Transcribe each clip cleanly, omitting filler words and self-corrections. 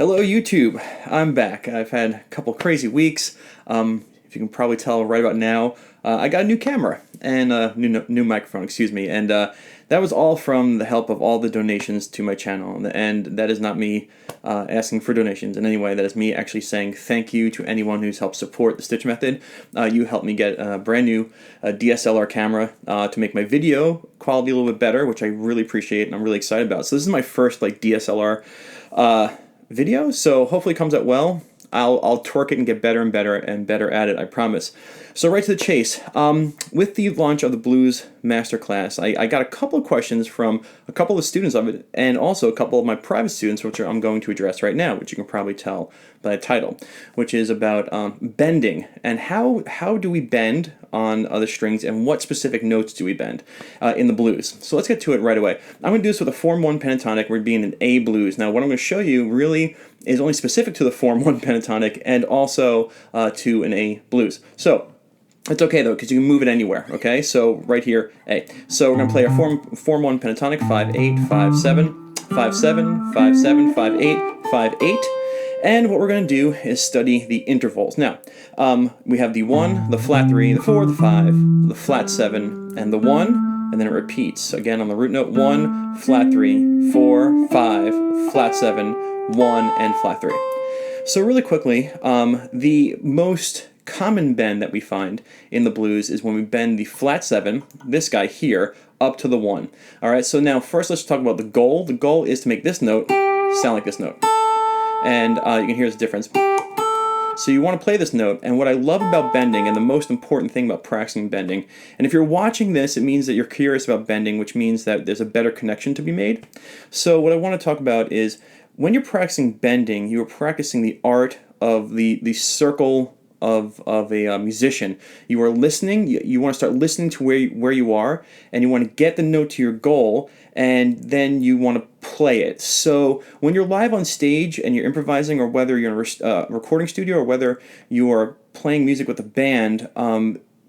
Hello YouTube, I'm back. I've had a couple crazy weeks. If you can probably tell right about now, I got a new camera and a new microphone, excuse me, and that was all from the help of all the donations to my channel, and that is not me asking for donations in any way. That is me actually saying thank you to anyone who's helped support the Stich method. You helped me get a brand new DSLR camera to make my video quality a little bit better, which I really appreciate and I'm really excited about. So this is my first DSLR video, so hopefully it comes out well. I'll torque it and get better and better at it, I promise. So right to the chase. With the launch of the Blues Masterclass, I got a couple of questions from a couple of students of it, and also a couple of my private students, which I'm going to address right now, which you can probably tell by the title, which is about bending, and how do we bend on other strings, and what specific notes do we bend in the blues. So let's get to it right away. I'm going to do this with a Form 1 pentatonic. We're being an A blues. Now what I'm going to show you really is only specific to the Form 1 pentatonic and also to an A blues. So it's okay though, because you can move it anywhere, okay? So right here, A. So we're going to play our Form 1 pentatonic, 5-8, 5-7, 5-7, 5-7, 5-8, 5-8. And what we're going to do is study the intervals. Now, we have the 1, the flat 3, the 4, the 5, the flat 7, and the 1, and then it repeats. Again, on the root note, 1, flat 3, 4, 5, flat 7, 1, and flat 3. So really quickly, the most common bend that we find in the blues is when we bend the flat 7, this guy here, up to the 1. Alright, so now first let's talk about the goal. The goal is to make this note sound like this note. And you can hear the difference. So you want to play this note, and what I love about bending, and the most important thing about practicing bending, and if you're watching this, it means that you're curious about bending, which means that there's a better connection to be made. So what I want to talk about is, when you're practicing bending, you are practicing the art of the circle of a musician. You are listening, you want to start listening to where you are, and you want to get the note to your goal, and then you want to play it. So when you're live on stage and you're improvising, or whether you're in a recording studio, or whether you are playing music with a band,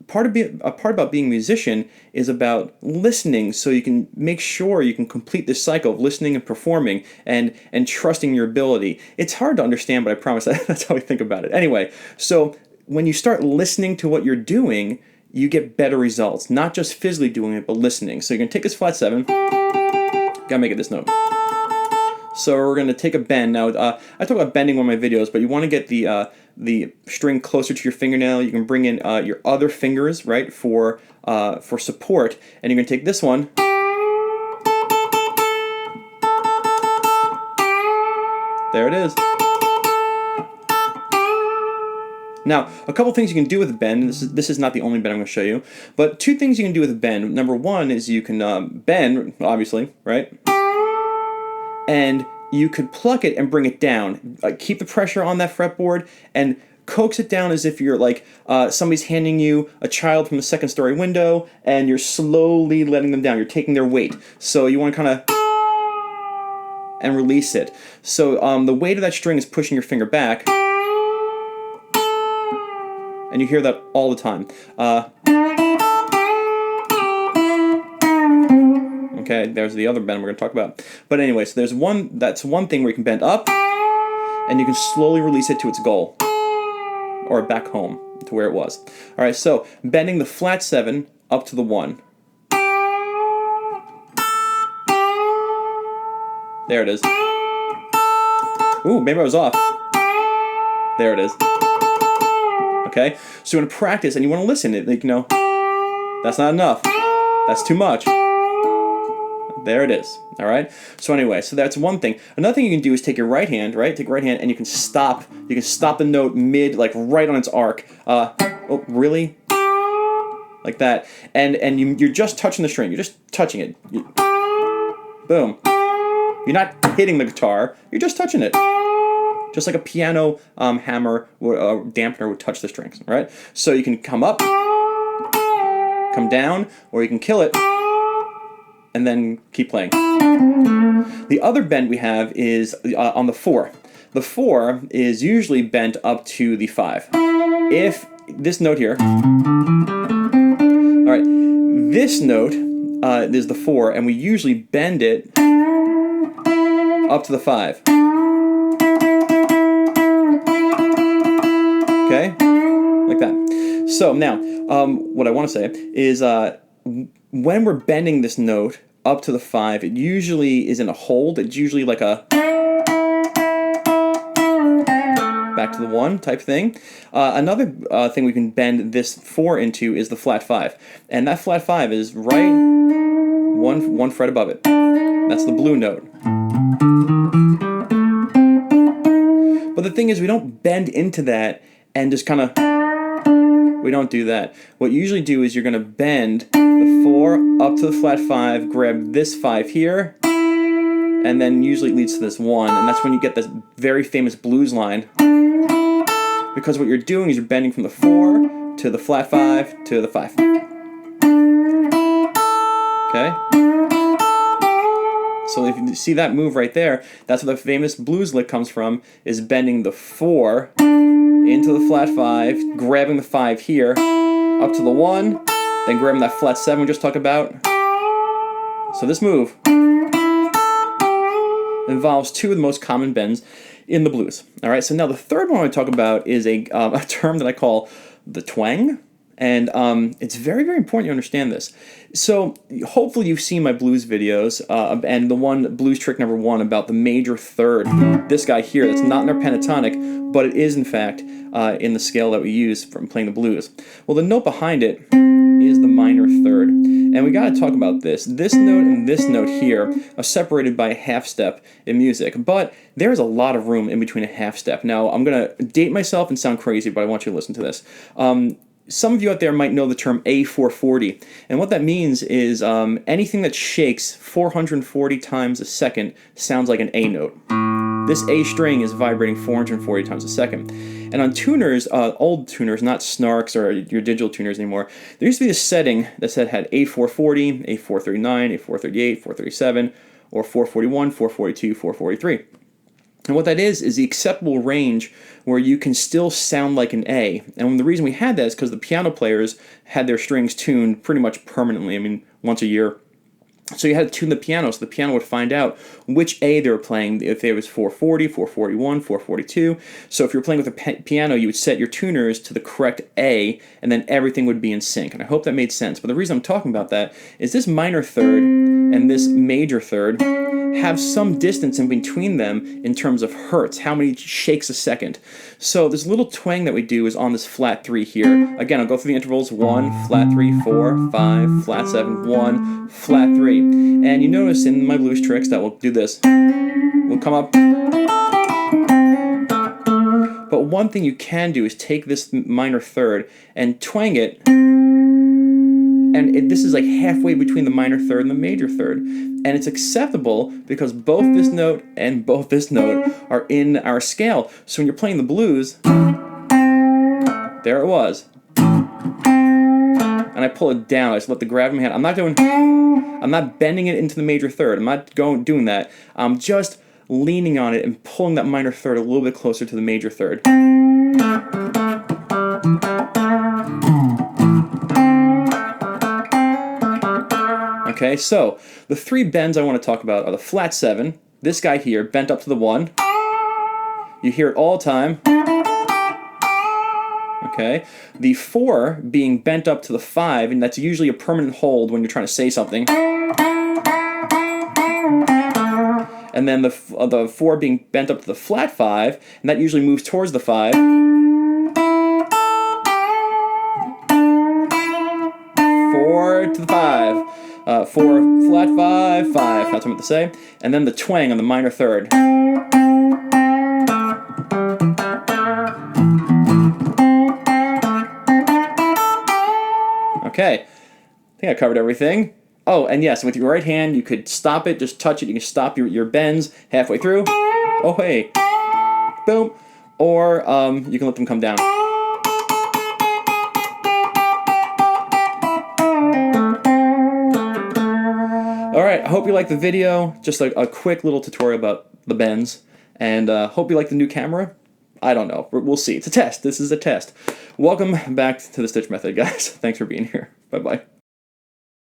part about being a musician is about listening, so you can make sure you can complete this cycle of listening and performing and trusting your ability. It's hard to understand, but I promise that's how I think about it. Anyway, so when you start listening to what you're doing, you get better results. Not just physically doing it, but listening. So you're going to take this flat 7, gotta make it this note. So we're going to take a bend. Now, I talk about bending on my videos, but you want to get the string closer to your fingernail. You can bring in your other fingers, right, for support, and you're going to take this one. There it is. Now, a couple things you can do with a bend, and this is not the only bend I'm going to show you, but two things you can do with a bend. Number one is you can bend, obviously, right? And you could pluck it and bring it down. Keep the pressure on that fretboard and coax it down as if you're like somebody's handing you a child from the second-story window, and you're slowly letting them down. You're taking their weight. So you want to kind of and release it. So the weight of that string is pushing your finger back. And you hear that all the time. Okay, there's the other bend we're going to talk about. But anyway, so that's one thing where you can bend up, and you can slowly release it to its goal, or back home to where it was. All right, so bending the flat 7 up to the 1. There it is. Ooh, maybe I was off. There it is. Okay, so you want to practice, and you want to listen. That's not enough. That's too much. There it is. All right. So anyway, so that's one thing. Another thing you can do is take your right hand, right? Take your right hand, and you can stop. You can stop the note mid, like right on its arc. Oh, really? Like that. And you're just touching the string. You're just touching it. Boom. You're not hitting the guitar. You're just touching it. Just like a piano hammer or dampener would touch the strings, right? So you can come up, come down, or you can kill it, and then keep playing. The other bend we have is on the 4. The 4 is usually bent up to the 5. If this note here, all right, this note is the 4, and we usually bend it up to the 5. Okay, like that. So now, what I want to say is when we're bending this note up to the 5, it usually is in a hold. It's usually like a back to the 1 type thing. Another thing we can bend this 4 into is the flat 5. And that flat 5 is right one fret above it. That's the blue note. But the thing is, we don't bend into that and just kind of, we don't do that. What you usually do is you're going to bend the 4 up to the flat 5, grab this 5 here, and then usually it leads to this 1, and that's when you get this very famous blues line. Because what you're doing is you're bending from the 4 to the flat 5 to the 5. Okay? So if you see that move right there, that's where the famous blues lick comes from, is bending the 4 into the flat 5, grabbing the 5 here, up to the 1, then grabbing that flat 7 we just talked about. So this move involves 2 of the most common bends in the blues. All right, so now the third one I want to talk about is a term that I call the twang. And it's very, very important you understand this. So hopefully you've seen my blues videos, and the one, blues trick number 1, about the major third. This guy here, that's not in our pentatonic, but it is in fact in the scale that we use from playing the blues. Well, the note behind it is the minor third. And we got to talk about this. This note and this note here are separated by a half step in music, but there's a lot of room in between a half step. Now, I'm going to date myself and sound crazy, but I want you to listen to this. Some of you out there might know the term A440, and what that means is anything that shakes 440 times a second sounds like an A note. This A string is vibrating 440 times a second. And on tuners, old tuners, not snarks or your digital tuners anymore, there used to be this setting that said had A440, A439, A438, 437, or 441, 442, 443. And what that is the acceptable range where you can still sound like an A. And the reason we had that is because the piano players had their strings tuned pretty much permanently, I mean, once a year. So you had to tune the piano, so the piano would find out which A they were playing, if it was 440, 441, 442. So if you were playing with a piano, you would set your tuners to the correct A, and then everything would be in sync. And I hope that made sense. But the reason I'm talking about that is this minor third and this major third have some distance in between them in terms of hertz, how many shakes a second. So this little twang that we do is on this flat 3 here. Again, I'll go through the intervals: 1, flat 3, 4, 5, flat 7, 1, flat 3. And you notice in my blues tricks that we'll do this. We'll come up. But one thing you can do is take this minor third and twang it. And this is like halfway between the minor third and the major third. And it's acceptable because both this note and both this note are in our scale. So when you're playing the blues, there it was. And I pull it down. I just let the grab in my hand. I'm not bending it into the major third. I'm not doing that. I'm just leaning on it and pulling that minor third a little bit closer to the major third. Okay, so the 3 bends I want to talk about are the flat 7, this guy here, bent up to the 1. You hear it all the time. Okay, the 4 being bent up to the 5, and that's usually a permanent hold when you're trying to say something. And then the 4 being bent up to the flat 5, and that usually moves towards the 5. 4 to the 5. 4, flat 5, 5, that's what I meant to say. And then the twang on the minor third. Okay, I think I covered everything. Oh, and yes, with your right hand, you could stop it, just touch it. You can stop your bends halfway through. Oh, hey. Boom. Or you can let them come down. Alright, I hope you liked the video. Just a quick little tutorial about the bends. And hope you like the new camera. I don't know. We'll see. It's a test. This is a test. Welcome back to the Stich Method, guys. Thanks for being here. Bye-bye.